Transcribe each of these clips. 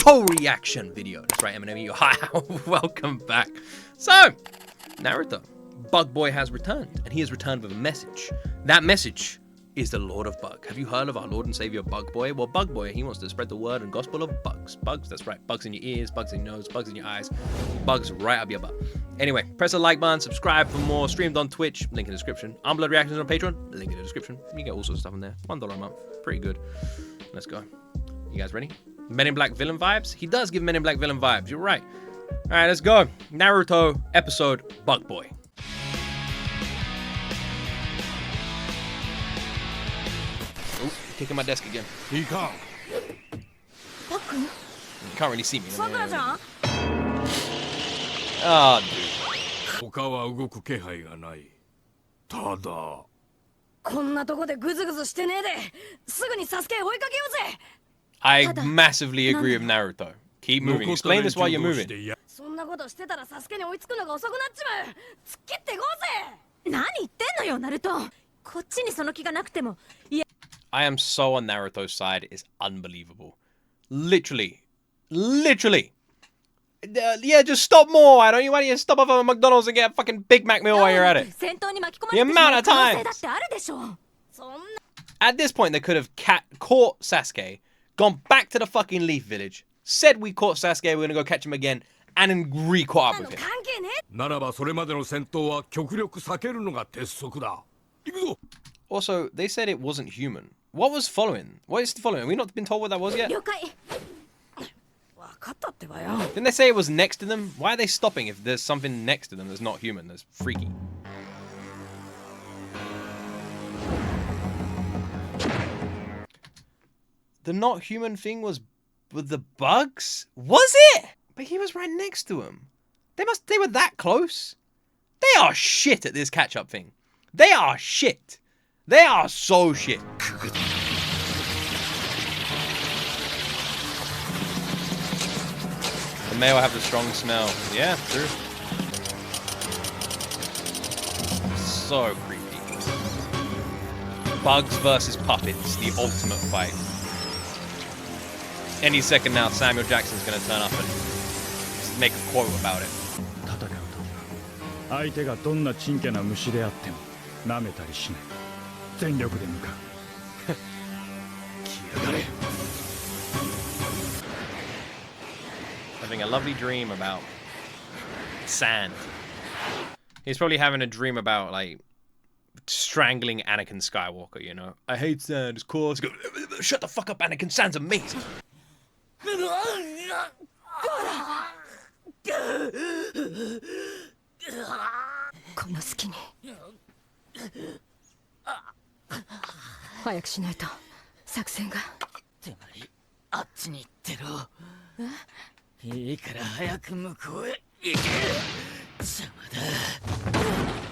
Naruto reaction video. That's right, Eminem. Hi, welcome back. So, Naruto, Bug Boy has returned, and he has returned with a message. That message is the Lord of Bug. Have you heard of our Lord and Savior Bug Boy? Well, Bug Boy, he wants to spread the word and gospel of bugs. Bugs, that's right. Bugs in your ears, bugs in your nose, bugs in your eyes, bugs right up your butt. Anyway, press the like button, subscribe for more. Streamed on Twitch, link in the description. Unblurred reactions on Patreon, link in the description. You get all sorts of stuff in there. $1 a month, pretty good. Let's go. You guys ready? Men in Black villain vibes? He does give Men in Black villain vibes. You're right. All right, let's go. Naruto episode Bug Boy. Oh, kicking my desk again. You can't. You can't really see me. Oh, dude. I massively agree with Naruto. Keep moving. Explain this while you're moving. I am so on Naruto's side. It's unbelievable. Literally. Yeah, just stop more. Why don't you stop off at a McDonald's and get a fucking Big Mac meal while you're at it? The amount of times. At this point, they could have caught Sasuke, gone back to the fucking Leaf Village, said we caught Sasuke, we're gonna go catch him again, and then re-caught up with him. Also, they said it wasn't human. What was following? What is following? Have we not been told what that was yet? Didn't they say it was next to them? Why are they stopping if there's something next to them that's not human, that's freaky? The not human thing was with the bugs? Was it? But he was right next to him. They were that close. They are shit at this catch-up thing. They are shit. They are so shit. The male have the strong smell. Yeah, true. So creepy. Bugs versus puppets, the ultimate fight. Any second now, Samuel Jackson's gonna turn up and make a quote about it. Having a lovely dream about sand. He's probably having a dream about, like, strangling Anakin Skywalker, you know? I hate sand, it's cool. Go, shut the fuck up, Anakin, sand's amazing.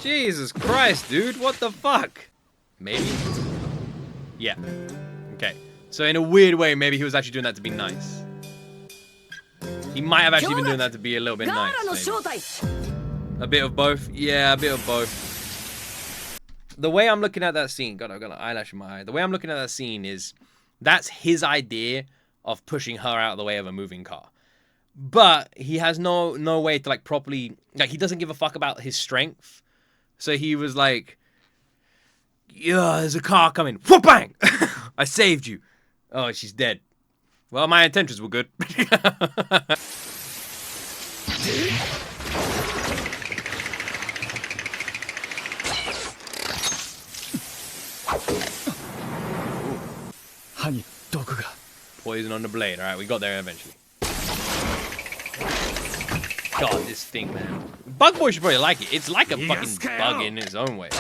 Jesus Christ, dude, what the fuck? Maybe? Yeah. Okay. So in a weird way, maybe he was actually doing that to be nice. He might have actually been doing that to be a little bit nice. Maybe. A bit of both? Yeah, a bit of both. The way I'm looking at that scene, God, I've got an eyelash in my eye. The way I'm looking at that scene is, that's his idea of pushing her out of the way of a moving car. But he has no way to, like, properly, like, he doesn't give a fuck about his strength. So he was like, yeah, there's a car coming. Whoop, bang! I saved you. Oh, she's dead. Well, my intentions were good. Poison on the blade. Alright, we got there eventually. God, this thing, man. Bug Boy should probably like it. It's like a fucking bug in its own way. I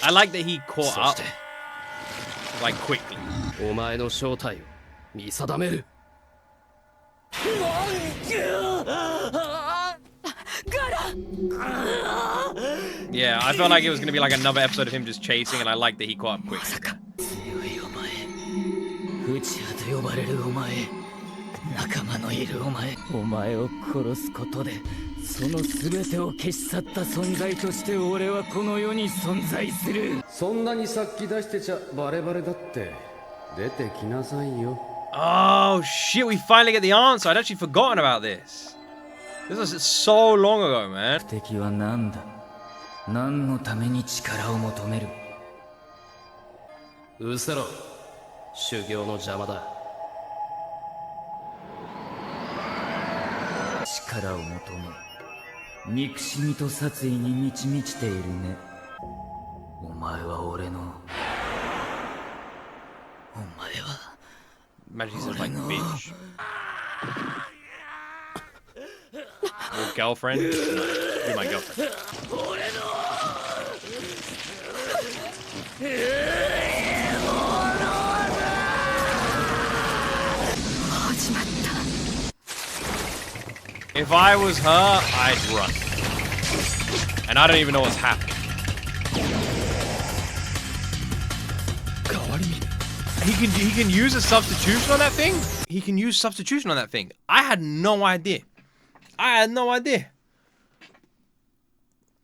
like that he caught up, like, quickly. Yeah, I felt like it was gonna be like another episode of him just chasing, and I like that he caught up quickly. のいるお前を殺すことでその全てを消し去った存在として俺はこの世に存在する。そんなにさっき出してちゃバレバレだって。出てきなさいよ。 Oh shit, we finally get the answer. I'd actually forgotten about this. This was so long ago, man. 目的は何だ。何のために力を求める。うせろ。修行の邪魔だ。力を求め憎しみと殺意に満ち満ちているね。お前は俺のお前は Imagine he said like bitch. Your girlfriend? No, you're my girlfriend. 始まった。 If I was her, I'd run. And I don't even know what's happening. He can use a substitution on that thing? He can use substitution on that thing. I had no idea. I had no idea.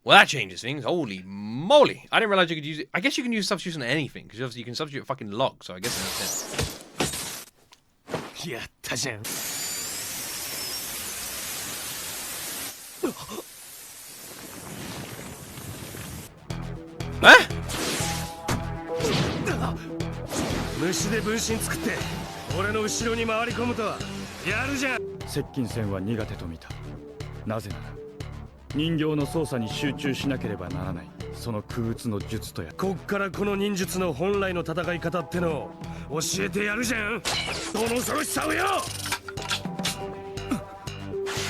Well, that changes things. Holy moly. I didn't realize you could use it. I guess you can use substitution on anything, because obviously you can substitute a fucking log, so I guess it makes sense. Yeah, Tajan. Huh? 虫で分身作って俺の後ろに回り込むとはやるじゃん。接近戦は苦手と見た。なぜなら人形の操作に集中しなければならないその空鬱の術とや。こっからこの忍術の本来の戦い方ってのを教えてやるじゃん。その恐ろしさをよ。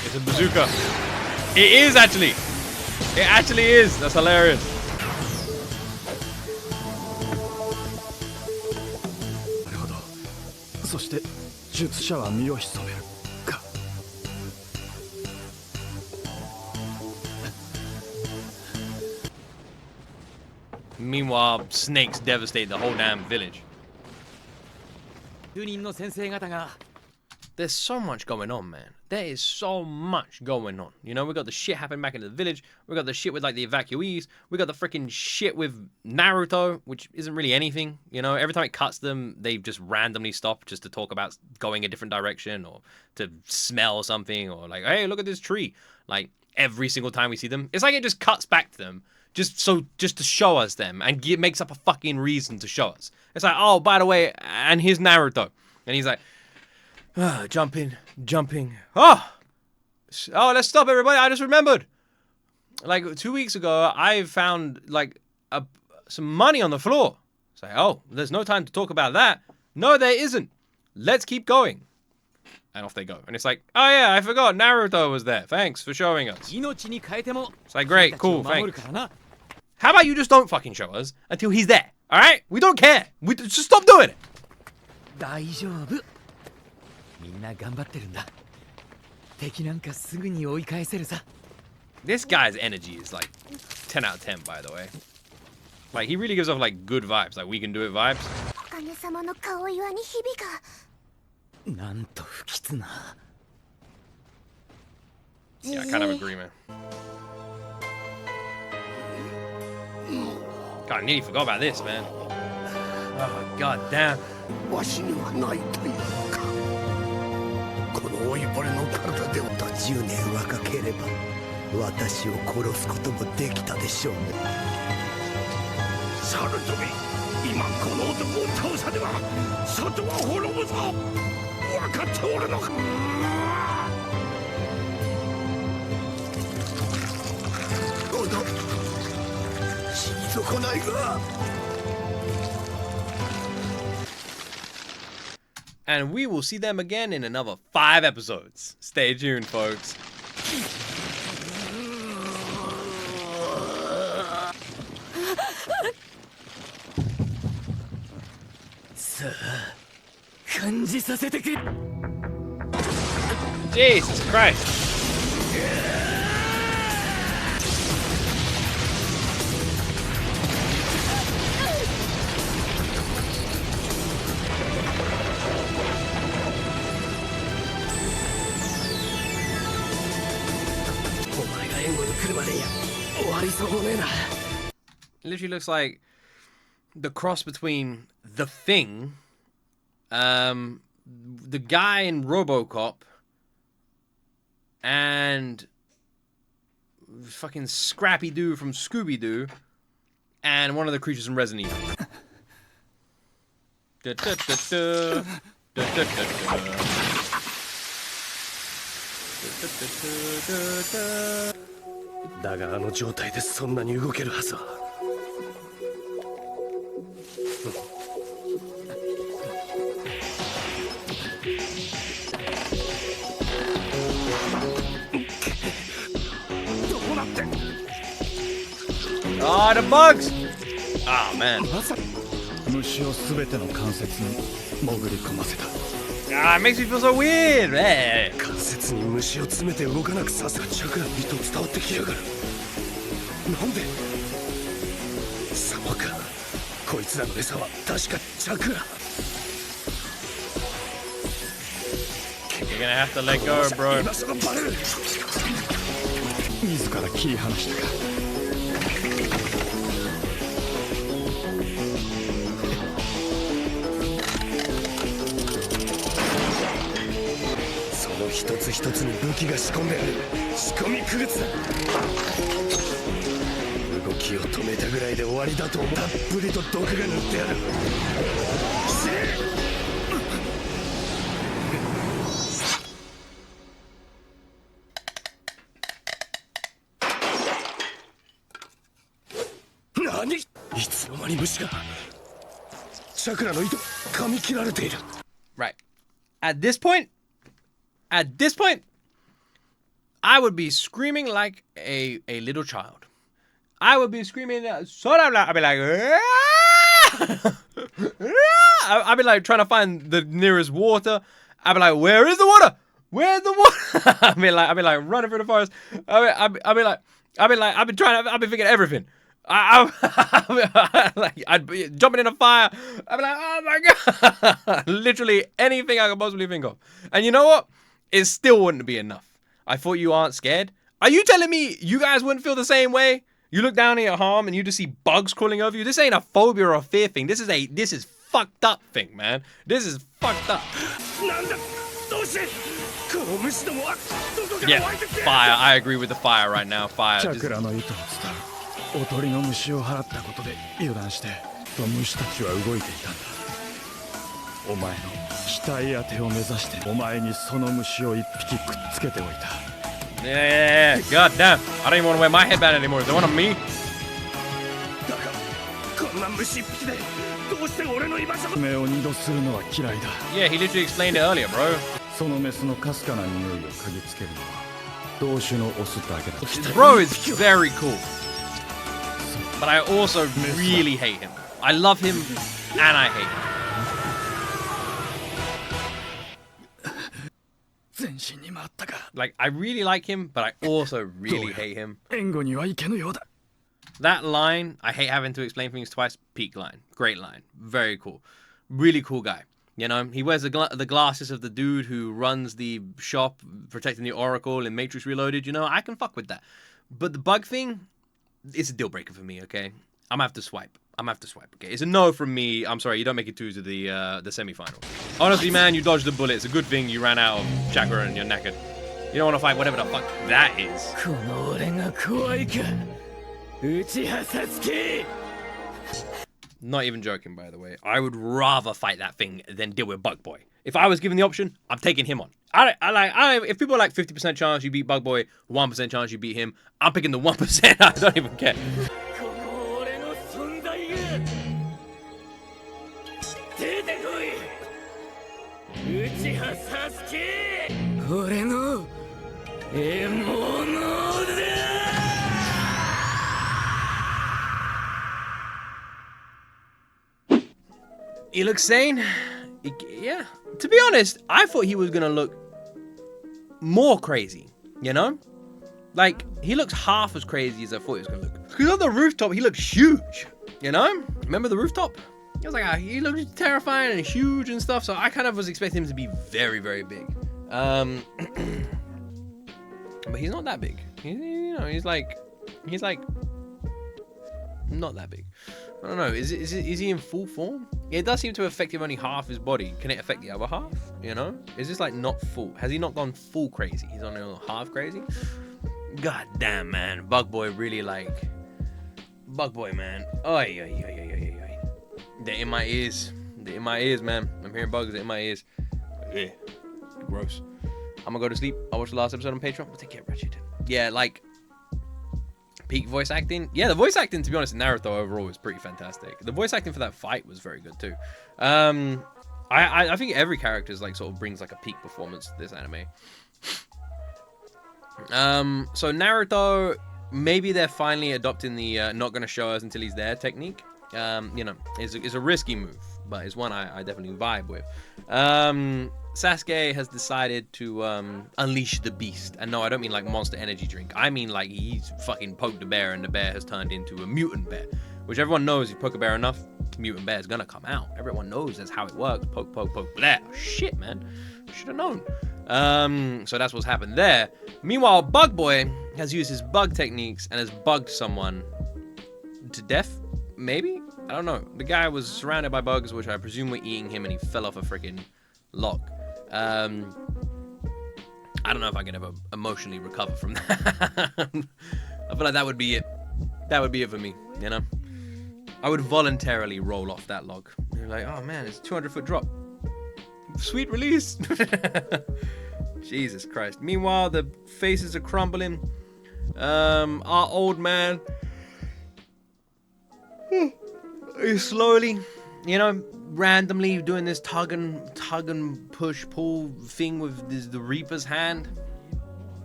It's a bazooka. It is actually. It actually is. That's hilarious. なるほど。そして術者は身を潜めるか。Meanwhile, snakes devastate the whole damn village. 10人の先生方が There's so much going on, man. There is so much going on. You know, we got the shit happening back in the village. We got the shit with, like, the evacuees. We got the freaking shit with Naruto, which isn't really anything. You know, every time it cuts them, they just randomly stop just to talk about going a different direction or to smell something or, like, hey, look at this tree. Like, every single time we see them, it's like it just cuts back to them just to show us them and makes up a fucking reason to show us. It's like, oh, by the way, and here's Naruto. And he's like, jumping. Oh, let's stop, everybody. I just remembered. Like 2 weeks ago, I found like some money on the floor. It's like, oh, there's no time to talk about that. No, there isn't. Let's keep going. And off they go. And it's like, oh yeah, I forgot Naruto was there. Thanks for showing us. It's like, great, cool, thanks. How about you just don't fucking show us until he's there? All right? We don't care. We just stop doing it. 大丈夫。みんな頑張ってるんだ。敵なんかすぐに追い返せるさ。This guy's energy is like 10 out of 10, by the way. Like, he really gives off like good vibes, like we can do it vibes. おかげさまの顔岩にひびが。なんと不吉な。Yeah, I kind of agree, man. God, I nearly forgot about this, man. Oh, god damn. わしにはないというか。この老いぼれの体でもと10年若ければ私を殺すこともできたでしょうね。サルトビ、今この男を倒さねば外は滅ぶぞ。分かっておるのか。おど死に損ないが。And we will see them again in another 5 episodes. Stay tuned, folks. さあ、感じさせてくれ。Jesus Christ. literally looks like the cross between the Thing, the guy in RoboCop, and fucking Scrappy Doo from Scooby Doo, and one of the creatures from Resident Evil.だがあの状態でそんなに動けるはずは。どうなって。Ah, the bugs! Oh man. 虫を全ての関節に潜り込ませた。Ah, it makes me feel so weird. 関節に虫を詰めて動かなくさせたチャクラの意図伝わってきやがる。なんで様か。こいつらの餌は確かチャクラ。 You're gonna have to let go, bro. 今そがバレる。自ら切り離したか。その一つ一つに武器が仕込んである。仕込み区別だ。動きを止めたぐらいで終わりだと思う。たっぷりと毒が塗ってある。死ね。 何？いつの間に虫がチャクラの糸噛み切られている。 Right. At this point, I would be screaming like a little child. I would be screaming so loud. I'd be like, I'd be like trying to find the nearest water. I'd be like, where is the water? Where's the water? I'd be like running through the forest. I'd be thinking everything. I'd be jumping in a fire. I'd be like, oh my god. Literally anything I could possibly think of. And you know what? It still wouldn't be enough. I thought you aren't scared. Are you telling me you guys wouldn't feel the same way? You look down at your arm and you just see bugs crawling over you. This ain't a phobia or a fear thing. This is fucked up thing, man. This is fucked up. Yeah, fire. I agree with the fire right now. Fire. チャクラの糸を伝う。おとりの虫を払ったことで油断して虫たちは動いていたんだ。お前の額当てを目指してお前にその虫を一匹くっつけておいた。Yeah. God damn. I don't even want to wear my headband anymore. Is there one on me? だがこんな虫一匹でどうして俺の居場所が。目を二度するのは嫌いだ。 Yeah, he literally explained it earlier, bro. そのメスのかすかな匂いを嗅ぎつけるのは同種のオスだけだ。 Bro is very cool. But I also really hate him. I love him and I hate him. 全身に回ったか。 Like, I really like him, but I also really hate him. 援護には行けぬようだ。 That line, I hate having to explain things twice, peak line. Great line. Very cool. Really cool guy. You know, he wears the glasses of the dude who runs the shop protecting the Oracle in Matrix Reloaded. You know, I can fuck with that. But the bug thing, it's a deal breaker for me, okay? I'm gonna have to swipe. Okay? It's a no from me. I'm sorry, you don't make it to the semi-final. Honestly, man, you dodged a bullet. It's a good thing you ran out of chakra and you're knackered. You don't want to fight whatever the fuck that is. この俺が怖いか。内葉さつき。 Not even joking, by the way. I would rather fight that thing than deal with Bug Boy. If I was given the option, I'm taking him on. If people are like 50% chance you beat Bug Boy, 1% chance you beat him, I'm picking the 1%. I don't even care. この俺の存在が出てこい。内葉さつき。俺の獲物だ。 He looks sane. Yeah. To be honest, I thought he was going to look more crazy, you know? Like, he looks half as crazy as I thought he was going to look. Because on the rooftop, he looks huge, you know? Remember the rooftop? He was like, he looked terrifying and huge and stuff, so I kind of was expecting him to be very, very big. But he's not that big. He's like not that big. I don't know. Is he in full form? It does seem to affect him only half his body. Can it affect the other half? You know? Is this like not full? Has he not gone full crazy? He's only half crazy? God damn, man. Bug Boy really like... Bug Boy, man. Oi, oi, oi, oi, oi, oi. They're in my ears. They're in my ears, man. I'm hearing bugs in my ears. Yeah. Gross. I'm gonna go to sleep. I'll watch the last episode on Patreon. We'll take care, Wretched. Yeah, like... Peak voice acting. Yeah, the voice acting, to be honest, in Naruto overall is pretty fantastic. The voice acting for that fight was very good too. I think every character is like sort of brings like a peak performance to this anime. So Naruto, maybe they're finally adopting the not gonna show us until he's there technique. You know, is a risky move, but it's one I definitely vibe with. Sasuke has decided to unleash the beast. And no, I don't mean like Monster Energy drink. I mean like he's fucking poked the bear and the bear has turned into a mutant bear. Which everyone knows, you poke a bear enough, mutant bear is gonna come out. Everyone knows that's how it works. Poke, poke, poke, blah. Shit, man. Should have known. So that's what's happened there. Meanwhile, Bug Boy has used his bug techniques and has bugged someone to death, maybe? I don't know. The guy was surrounded by bugs, which I presume were eating him, and he fell off a freaking log. I don't know if I can ever emotionally recover from that. I feel like that would be it. That would be it for me, you know? I would voluntarily roll off that log. You're like, oh man, it's a 200-foot drop. Sweet release. Jesus Christ. Meanwhile, the faces are crumbling. Our old man is slowly, you know, randomly doing this tug and push pull thing with the Reaper's hand.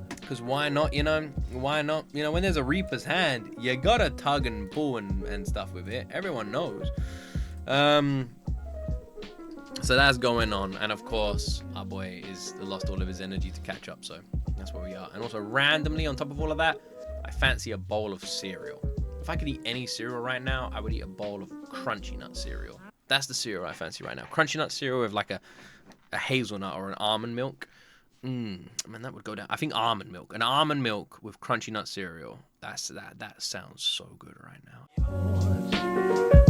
Because why not, you know? Why not? You know, when there's a Reaper's hand, you gotta tug and pull and stuff with it. Everyone knows. So that's going on. And of course, our boy is lost all of his energy to catch up. So that's where we are. And also randomly, on top of all of that, I fancy a bowl of cereal. If I could eat any cereal right now, I would eat a bowl of Crunchy Nut cereal. That's the cereal I fancy right now. Crunchy Nut cereal with like a hazelnut or an almond milk. Man, that would go down. I think almond milk. An almond milk with Crunchy Nut cereal. That sounds so good right now.